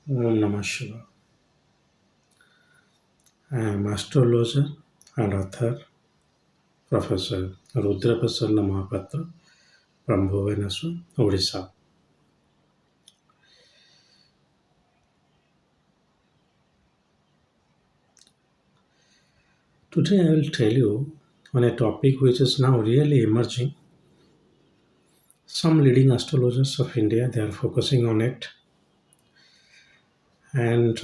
Om Namah Shiva. I am astrologer and author, Professor rudramohapatra from Bhubaneswar, Odisha. Today I will tell you on a topic which is now really emerging. Some leading astrologers of India, they are focusing on it, and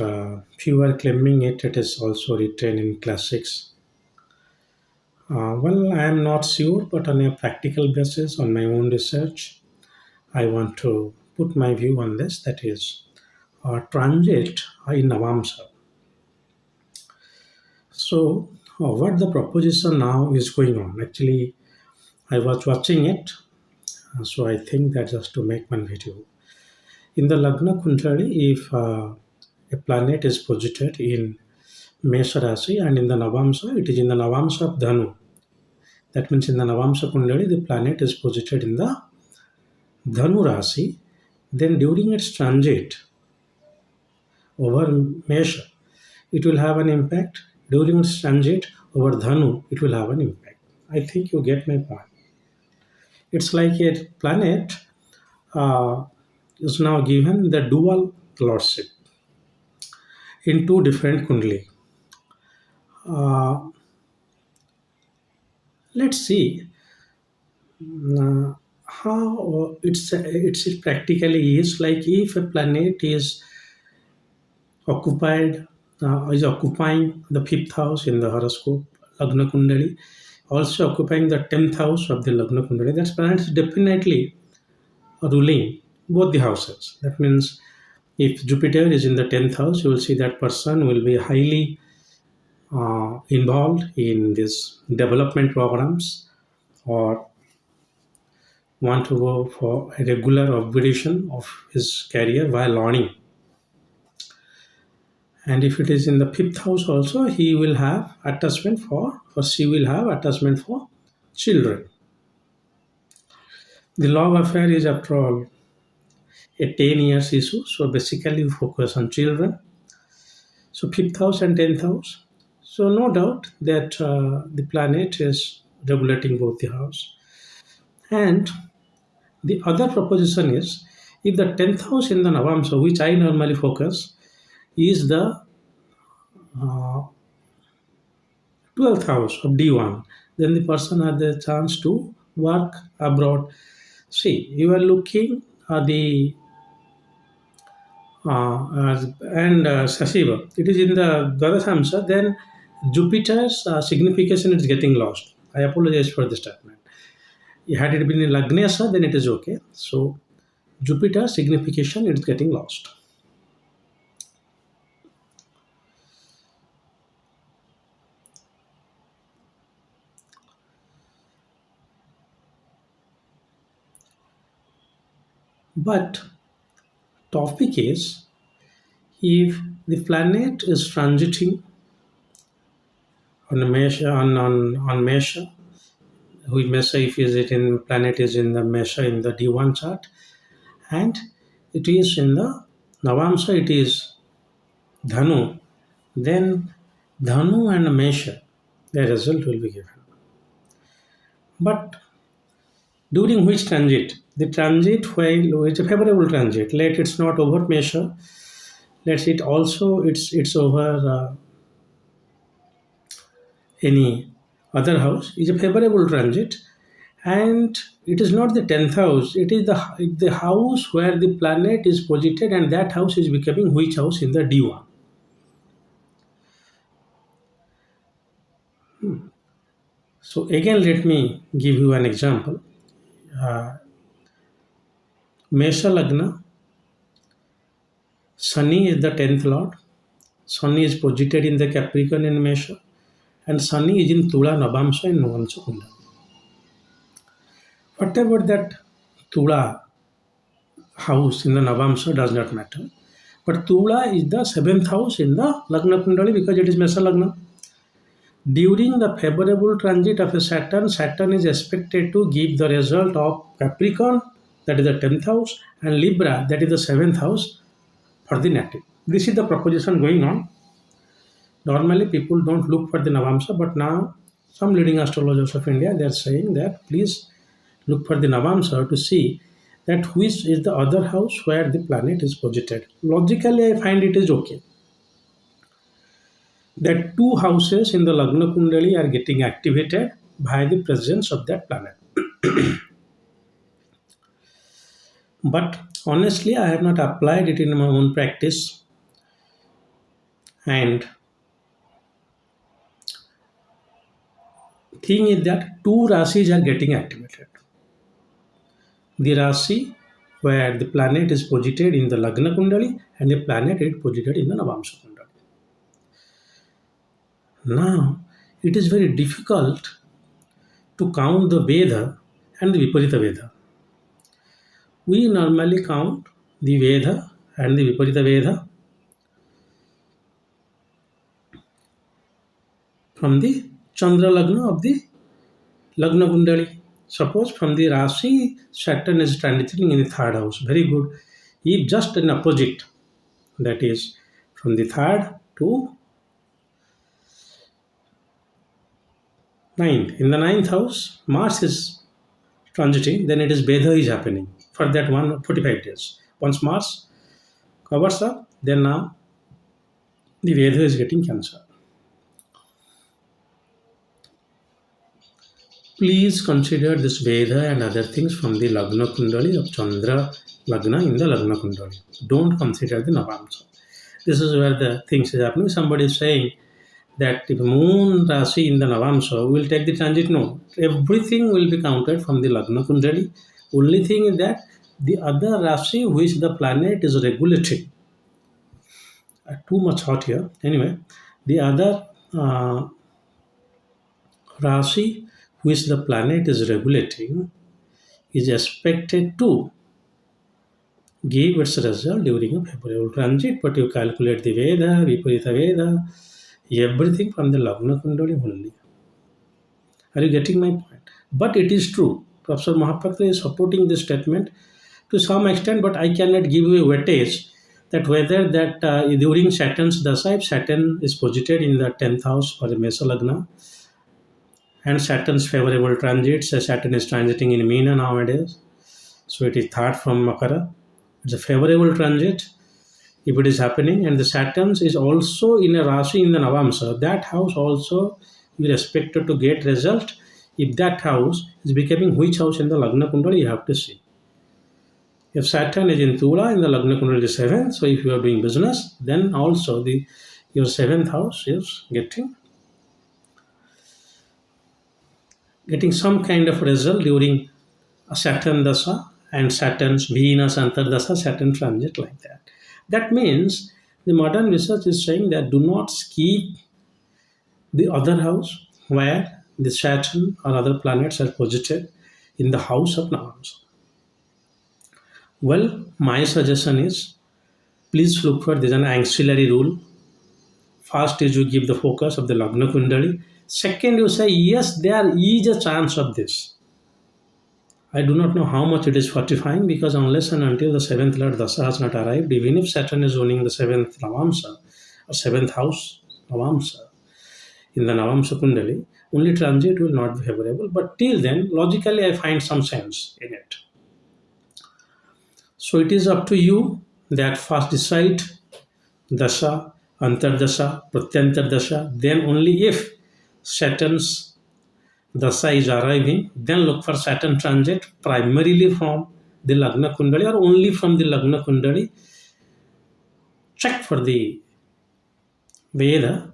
few are claiming it is also written in classics. Well, I am not sure, but on a practical basis, on my own research, I want to put my view on this. That is, transit in Navamsha. So, what the proposition now is going on? Actually, I was watching it, so I think that just to make one video. In the Lagna Kundali, if a planet is posited in Mesha Rasi and in the Navamsha, it is in the Navamsha of Dhanu. That means in the Navamsha Kundali, the planet is posited in the Dhanu Rasi. Then during its transit over Mesha, it will have an impact. During its transit over Dhanu, it will have an impact. I think you get my point. It's like a planet uh, is now given the dual lordship in two different kundali. Uh, let's see how it's practically is like if a planet is occupying the fifth house in the horoscope Lagna Kundali, also occupying the 10th house of the Lagna Kundali. That planet is definitely ruling both the houses. That means if Jupiter is in the 10th house, you will see that person will be highly involved in these development programs or want to go for a regular upgradation of his career while learning. And if it is in the fifth house also, he will have attachment for, or she will have attachment for children. The love affair is, after all, a 10 years issue. So basically, we focus on children. So fifth house and 10th house. So no doubt that the planet is regulating both the house. And the other proposition is if the 10th house in the Navamsa, which I normally focus, is the uh, 12th house of D1, then the person has the chance to work abroad. See, you are looking at the and Sasiva, it is in the Dwadashamsa, then Jupiter's signification is getting lost. I apologize for the statement. Had it been in Lagnesha, then it is okay. So Jupiter's signification is getting lost. But topic is if the planet is transiting on a Mesha on Mesha, we Mesha if is it in planet is in the Mesha in the D1 chart, and it is in the Navamsa, it is Dhanu, then Dhanu and Mesha, the result will be given. But during which transit? The transit while it's a favorable transit. Let it's not over Mesha. Let's it also it's over any other house. Is a favorable transit, and it is not the 10th house. It is the house where the planet is posited, and that house is becoming which house in the D1. So again, let me give you an example. Mesha Lagna, Sunny is the 10th lord. Sunny is posited in the Capricorn in Mesha, and Sunny is in Tula Navamsha in Navamsha Kunda. Whatever that Tula house in the Navamsha does not matter. But Tula is the 7th house in the Lagna Kundali because it is Mesha Lagna. During the favorable transit of a Saturn, Saturn is expected to give the result of Capricorn, that is the 10th house, and Libra, that is the 7th house for the native. This is the proposition going on. Normally, people don't look for the Navamsha, but now some leading astrologers of India they are saying that please look for the Navamsha to see that which is the other house where the planet is posited. Logically, I find it is okay that two houses in the Lagna Kundali are getting activated by the presence of that planet. But honestly, I have not applied it in my own practice, and thing is that two rasis are getting activated. The Rasi where the planet is posited in the Lagna Kundali and the planet is posited in the Navamsha Kundali. Now, it is very difficult to count the Veda and the Viparita Veda. We normally count the Veda and the Viparita Veda from the Chandra Lagna of the Lagna Kundali. Suppose from the Rasi, Saturn is transiting in the third house. Very good. If just an opposite, that is from the third to ninth. In the ninth house, Mars is transiting, then it is Bedha is happening for that 145 days. Once Mars covers up, then now the Veda is getting cancer. Please consider this Veda and other things from the Lagna Kundali of Chandra Lagna in the Lagna Kundali. Don't consider the Navamsa. This is where the things is happening. Somebody is saying that if Moon Rasi in the Navamsa will take the transit. No, everything will be counted from the Lagna Kundali. Only thing is that the other Rasi which the planet is regulating. Too much hot here. Anyway, the other Rasi which the planet is regulating is expected to give its result during a favorable transit, but you calculate the Veda, Viparita Veda, everything from the Lagna Kundali only. Are you getting my point? But it is true. Professor Mohapatra is supporting this statement to some extent, but I cannot give you a weightage that whether that during Saturn's dasa, if Saturn is posited in the 10th house for the Mesa Lagna, and Saturn's favorable transits, Saturn is transiting in Meena nowadays, so it is third from Makara. It's a favorable transit if it is happening, and the Saturn is also in a Rasi in the Navamsa. That house also you are expected to get result. If that house is becoming which house in the Lagna Kundali, you have to see. If Saturn is in Tula in the Lagna Kundali 7th, so if you are doing business, then also your 7th house is getting some kind of result during a Saturn dasa and Saturn's Venus Antardasa, Saturn transit like that. That means the modern research is saying that do not skip the other house where the Saturn or other planets are posited in the house of Navamsa. Well, my suggestion is please look for this an ancillary rule. First is you give the focus of the Lagna Kundali. Second, you say yes, there is a chance of this. I do not know how much it is fortifying because unless and until the 7th Lord Dasa has not arrived, even if Saturn is owning the 7th Navamsa or 7th house Navamsa in the Navamsa Kundali, only transit will not be favorable. But till then, logically, I find some sense in it. So it is up to you that first decide Dasha, Antardasha, Pratyantardasha, then only if Saturn's Dasa is arriving, then look for Saturn transit primarily from the Lagna Kundali or only from the Lagna Kundali. Check for the Veda.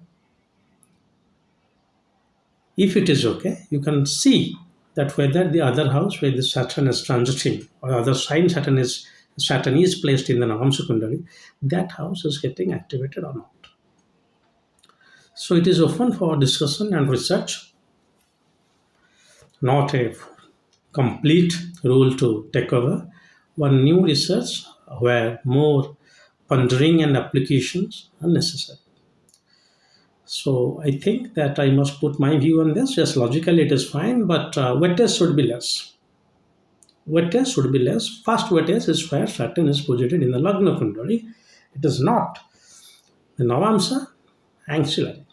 If it is okay, you can see that whether the other house where the Saturn is transiting or other sign Saturn is placed in the Navamsa Kundali, that house is getting activated or not. So it is open for discussion and research, not a complete rule to take over. One new research where more pondering and applications are necessary. So I think that I must put my view on this. Yes, logically it is fine, but weightage should be less. Weightage should be less. First weightage is where Saturn is posited in the Lagna Kundali. It is not The Navamsha, actually,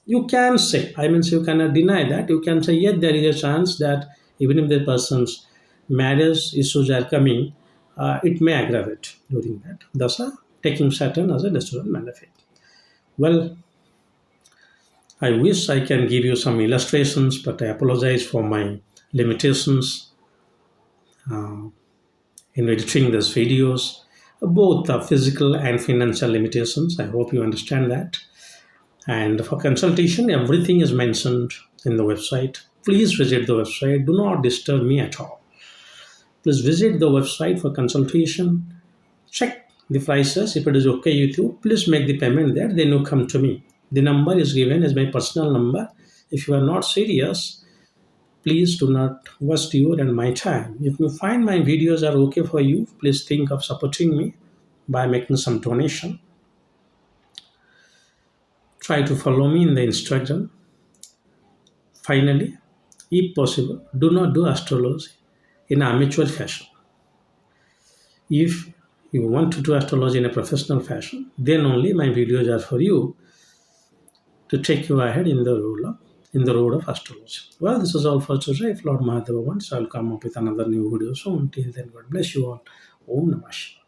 you can say, I mean, you cannot deny that. You can say, yes, there is a chance that even if the person's marriage issues are coming, it may aggravate during that. Thus, taking Saturn as a destructive malefic. Well, I wish I can give you some illustrations, but I apologize for my limitations in editing these videos, both the physical and financial limitations. I hope you understand that. And for consultation, everything is mentioned in the website. Please visit the website. Do not disturb me at all. Please visit the website for consultation. Check the prices. If it is okay with you, please make the payment there. Then you come to me. The number is given as my personal number. If you are not serious, please do not waste your and my time. If you find my videos are okay for you, please think of supporting me by making some donation. Try to follow me in the Instagram. Finally, if possible, do not do astrology in amateur fashion. If you want to do astrology in a professional fashion, then only my videos are for you to take you ahead in the road of astrology. Well, this is all for today. If Lord Mahadeva wants, I'll come up with another new video soon. Till then, God bless you all. Om Namah Shivaya.